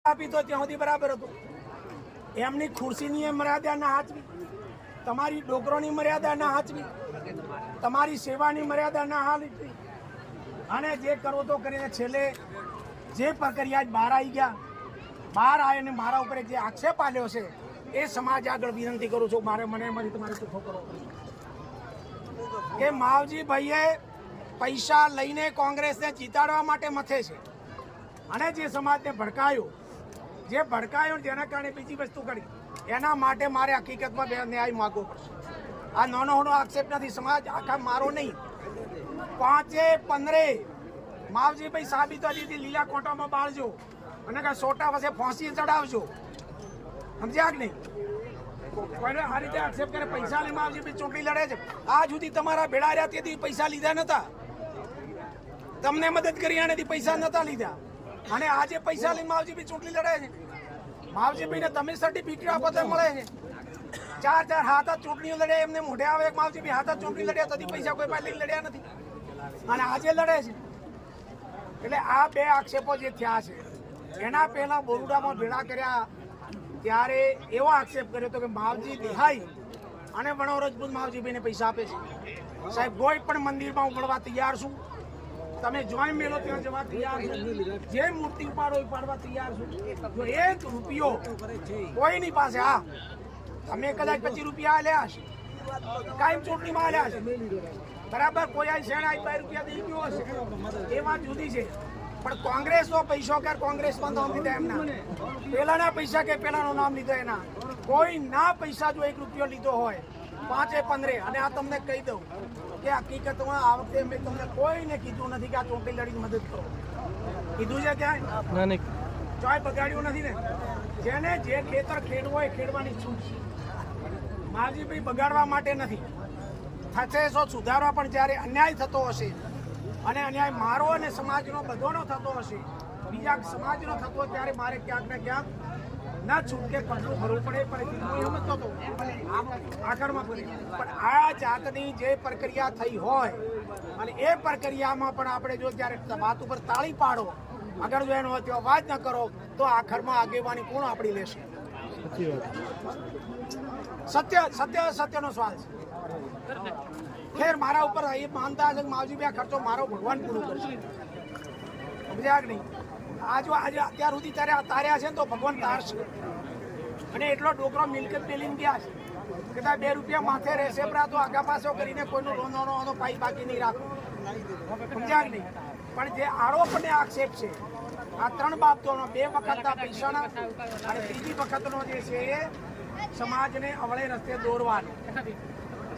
આપી તો ત્યાં સુધી બરાબર હતું. એમની ખુરશીની મર્યાદા ના હાચવી, તમારી ડોકરોની મર્યાદા ના હાચવી, તમારી સેવાની મર્યાદા ના હાચવી, અને જે કરવો તો કરીને છેલ્લે જે પ્રક્રિયા બહાર આવી ગયા, બહાર આવીને મારા ઉપર જે આક્ષેપ આપ્યો છે એ સમાજ આગળ વિનંતી કરું છું. મને તમારે ચોખ્ખો કરો કે માવજીભાઈએ પૈસા લઈને કોંગ્રેસને જીતાડવા માટે મથે છે, અને જે સમાજને ભડકાયો જેના કારણે બીજી વસ્તુ કરી, એના માટે મારે હકીકતમાં ન્યાય માગવો પડશે. આ નાનો નાનો આક્ષેપ નથી, સમાજ આખા મારો નહીં, 5-15 માવજીભાઈ સાબિતો દીધી લીલા કોટામાં બાળજો અને કાંઈ સોટા વસે ફાંસી ચડાવજો, સમજ્યા કે નહીં? કોઈને આ રીતે આક્ષેપ કરે પૈસા લઈ માવજીભાઈ ચૂંટણી લડે છે. આ સુધી તમારા ભેળા રહ્યા તેથી પૈસા લીધા નતા, તમને મદદ કરી આનેથી પૈસા નતા લીધા, અને આજે પૈસા લઈને માવજીભાઈ ચૂંટણી લડે છે. માવજીભાઈને તમે સર્ટિફિકેટ આપો તો મળે છે. 4 હાથ ચૂંટણીઓ લડ્યા, એમને મોઢે આવે માવજીભાઈ હાથ ચૂંટણી લડ્યા, તેથી પૈસા કોઈ પાસે લઈને લડ્યા નથી, અને આજે લડે છે. એટલે આ બે આક્ષેપો જે થયા છે, એના પહેલા બરોડામાં ભેળા કર્યા ત્યારે એવો આક્ષેપ કર્યો હતો કે માવજી દિહાઈ અને વણો રજપૂત માવજીભાઈને પૈસા આપે છે. સાહેબ, કોઈ પણ મંદિરમાં ઉમળવા તૈયાર છું, તમે જોઈ મેળો ત્યાં જવા તૈયાર છું, જે મૂર્તિ ઉપાડો ઉપાડવા તૈયાર છું. જો 1 રૂપિયો કોઈની પાસે, હા તમે કદાચ 25 રૂપિયા આલ્યા હશે, કાયમ ચૂંટણીમાં આલ્યા હશે, બરાબર, કોઈ આ શેણ 2 રૂપિયા દઈ ગયો હશે, એ વાત જુદી છે. પણ કોંગ્રેસનો પૈસો કે કોંગ્રેસમાં નામ લીધા એમના, પેલાના પૈસા કે પેલાનું નામ લીધો એના, કોઈ ના પૈસા જો 1 રૂપિયો લીધો હોય 5-15, અને આ તમને કહી દઉં કે હકીકતમાં આ વખતે મેં તમને કોઈને કીધું નથી કે આ ચૂંટણી લડીને મદદ કરો, કીધું છે ક્યાંય? ચોય બગાડ્યું નથી ને. જેને જે ખેતર ખેડવું હોય ખેડવાની છૂટ છે. માવજીભાઈ બગાડવા માટે નથી, થશે સો સુધારવા, પણ જ્યારે અન્યાય થતો હશે, અને અન્યાય મારો અને સમાજનો બધોનો થતો હશે, બીજા સમાજનો થતો, ત્યારે મારે ક્યાંક ને ક્યાંક ના છૂટકે પગલું ભરવું પડે. પણ સમજતો હતો આગળમાં પડે, પણ આ જાતની જે પ્રક્રિયા થઈ હોય, અને એ પ્રક્રિયામાં પણ આપણે જો ત્યારે વાત ઉપર તાળી પાડો, આગળ જો એનો અવાજ ન કરો, તો આખરમાં આગેવાની કોણ આપણી લેશે? સત્યનો સવાલ છે. ખેર, મારા ઉપર એ માનતા છે કે માવજીભાઈ આ ખર્ચો મારો ભગવાન પૂરું કરશે, સમજ્યા કે નહીં? આજે અત્યાર સુધી તાર્યા છે ને તો ભગવાન તારશે. અને એટલો ડોકરો મિલકત મેલીને ગયા છે કે 2 રૂપિયા માથે રહેશે, તો આગા પાછો કરીને કોઈનો રોનો પાઈ બાકી નહીં રાખો, સમજ્યા કે નહીં? પણ જે આરોપ અને આક્ષેપ છે આ 3 બાબતોનો, 2 વખતના પૈસાના અને ત્રીજી વખતનો જે છે એ સમાજને અવળે રસ્તે દોરવાનો.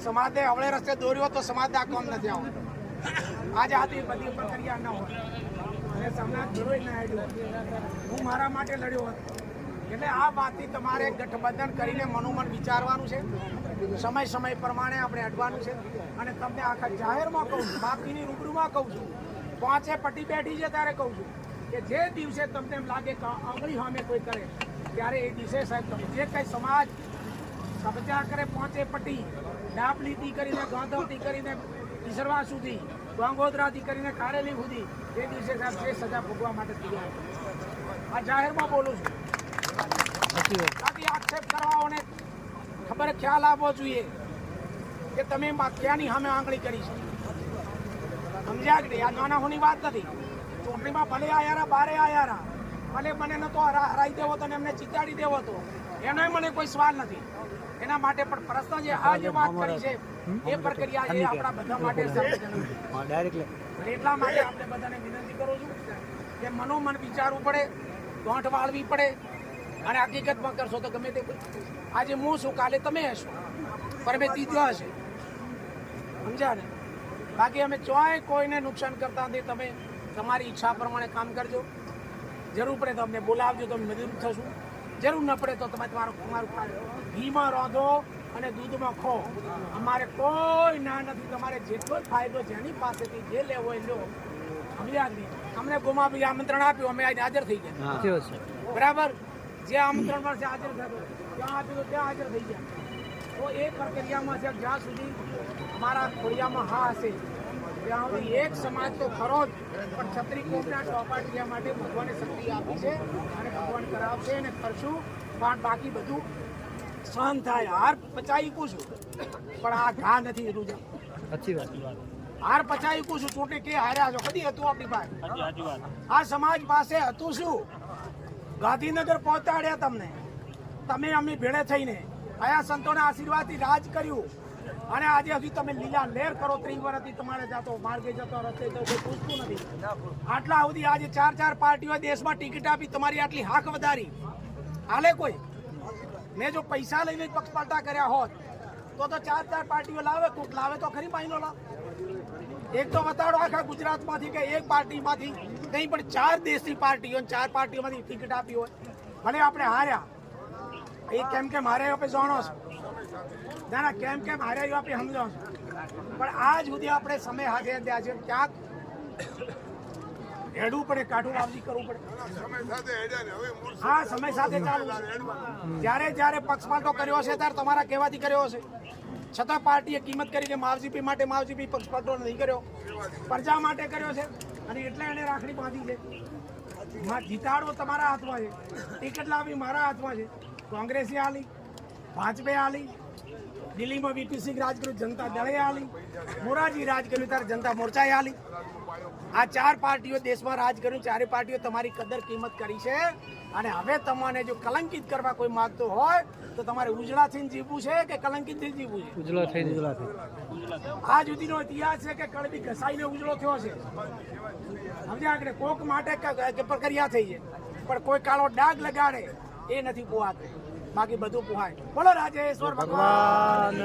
સમાજને અવળે રસ્તે દોર્યો તો સમાજને આ કામ નથી આવતું. આજે આથી બધી પ્રક્રિયા ન હોય, અને સમાજ જોઈ ના આવ્યો, હું મારા માટે લડ્યો હતો. એટલે આ વાતથી તમારે ગઠબંધન કરીને મનોમન વિચારવાનું છે, સમય પ્રમાણે આપણે અડવાનું છે. અને તમને આખા જાહેરમાં કહું છું, બાકીની રૂબરૂમાં કહું છું, 5 પટ્ટી બેઠી છે ત્યારે કહું છું કે જે દિવસે તમને એમ લાગે કે આંગળી સામે કોઈ કરે, ત્યારે એ દિવસે સાહેબ તમે જે કંઈ સમાજ કબજા કરે, 5 પટ્ટી, ડાબલીથી કરીને ગાંધવથી કરીને ઈસરવા સુધી, ગંગોદરાથી કરીને કારેલી સુધી, એ દિવસે સાહેબ જે સજા ભોગવા માટે તૈયાર. આ જાહેરમાં બોલું છું. બાકી આક્ષેપ કરવાઓને ખબર ખ્યાલ આવવો જોઈએ કે તમે ક્યાંની સામે આંગળી કરી છે, સમજ્યા કે નહીં? આ નાના હોની વાત નથી. ચૂંટણીમાં ભલે આયારા, બારે આયારા, ભલે મને નતો હરાઈ દેવો તો એમને ચીતાડી દેવો હતો, એનો મને કોઈ સવાલ નથી. એના માટે પણ પ્રશ્ન જે આ જે વાત કરી છે એ પ્રક્રિયા એ આપણા બધા માટે એટલા માટે આપણે બધાને વિનંતી કરું છું કે મનોમન વિચારવું પડે, ગાંઠ વાળવી પડે, અને હકીકતમાં કરશો તો ગમે તે, આજે હું છું કાલે તમે હશો, પણ મેં દીધો હશે, સમજ્યા ને? બાકી અમે ચોય કોઈને નુકસાન કરતા નથી. તમે તમારી ઈચ્છા પ્રમાણે કામ કરજો, જરૂર પડે તો અમને બોલાવજો, તો અમે મદદરૂપ થશું. જરૂર ન પડે તો તમે તમારું ઘીમાં રાંધો અને દૂધમાં ખો, અમારે કોઈ ના નથી. તમારે જેટલો ફાયદો જેની પાસેથી જે લેવો એ લો, સમજ્યા નહીં? અમને ગુમાવી આમંત્રણ આપ્યું, અમે આજે હાજર થઈ ગયા, બરાબર? જે આમંત્રણ પર હાજર થયો ત્યાં આપ્યું તો ત્યાં હાજર થઈ ગયા. તો એ પ્રક્રિયામાં છે, જ્યાં સુધી અમારા ખોડિયામાં હા હશે ત્યાં સુધી એક સમાજ તો ખરો જ, પણ છત્રી કોમના ચોપાટિયા માટે ભગવાને શક્તિ આપી છે, અને ભગવાન કરાવશે ને કરશું, પણ બાકી બધું સહન થાય. હાર પચાવી પૂછું પણ આ ઘા નથી રૂજા. સાચી વાત. હાર પચાવી પૂછું ચૂંટણી કે હાર્યા છો કદી હતું આપણી પાસે? આ સમાજ પાસે હતું શું? ગાંધીનગર પહોંચાડ્યા તમને, તમે અમની ભેળે થઈને આયા સંતોના આશીર્વાદથી રાજ કર્યું અને આજે હજી તમે લીલા લહેર કરો. 30 વર્ષથી તમારે જાતો માર્ગે જતો રસ્તે તો કોઈ પૂછતું નથી. આટલા સુધી આજે 4 પાર્ટીઓ દેશમાં ટિકિટ આપી, તમારી આટલી હાક વધારી હાલે કોઈ? મેં જો પૈસા લઈને પક્ષ પલટા કર્યા હોત તો 4 પાર્ટીઓ લાવે, કોક લાવે તો ખરી માહિનો લાવ. એક તો બતાડો આખા ગુજરાતમાંથી કે એક પાર્ટીમાંથી નહીં પણ 4 દેશની પાર્ટીઓ 4 પાર્ટીઓમાંથી ટિકિટ આપી હોય. ભલે આપણે હાર્યા, એ કેમ હાર્યા આપણે જાણો છો, ના કેમ હાર્યા આપણે સમજો છો, પણ આજ સુધી આપણે સમય હાથે ત્યાં છે ક્યાંક હેડવું પડે, કાઢું વાવજી કરવું પડે. હા, સમય સાથે ચાલુ. જ્યારે પક્ષપાતો કર્યો હશે ત્યારે તમારા કહેવાથી કર્યો હશે, છતાં પાર્ટીએ કિંમત કરી કે માવજીપી માટે માવજીપી પક્ષપાતો નહીં કર્યો, પ્રજા માટે કર્યો છે અને એટલે એને રાખડી બાંધી છે. જીતાડવો તમારા હાથમાં છે, ટિકિટ લાવવી મારા હાથમાં છે. કોંગ્રેસે આલી, ભાજપે આલી, દિલ્હીમાં વીપી સિંહ રાજ કર્યું, જનતા દળે આલી, મોરારજી રાજ કર્યું ત્યારે જનતા મોરચાએ આલી. આ 4 પાર્ટીઓ દેશમાં રાજ કર્યું, 4 પાર્ટીઓ તમારી કદર કિંમત કરી છે. અને હવે તમને જો કલંકિત કરવા કોઈ માંગતો હોય તો તમારે ઉજળાથી જીવવું છે કે કલંકિતથી જીવવું છે? ઉજળો થઈને આ સુધીનો ઇતિહાસ છે કે કળબી ઘસાઈને ઉજળો થયો છે. સમજ્યા કે કોક માટે પ્રક્રિયા થઈ છે, પણ કોઈ કાળો ડાઘ લગાડે એ નથી પોહાતું, બાકી બધું પોહાય. બોલો રાજેશ્વર ભગવાન.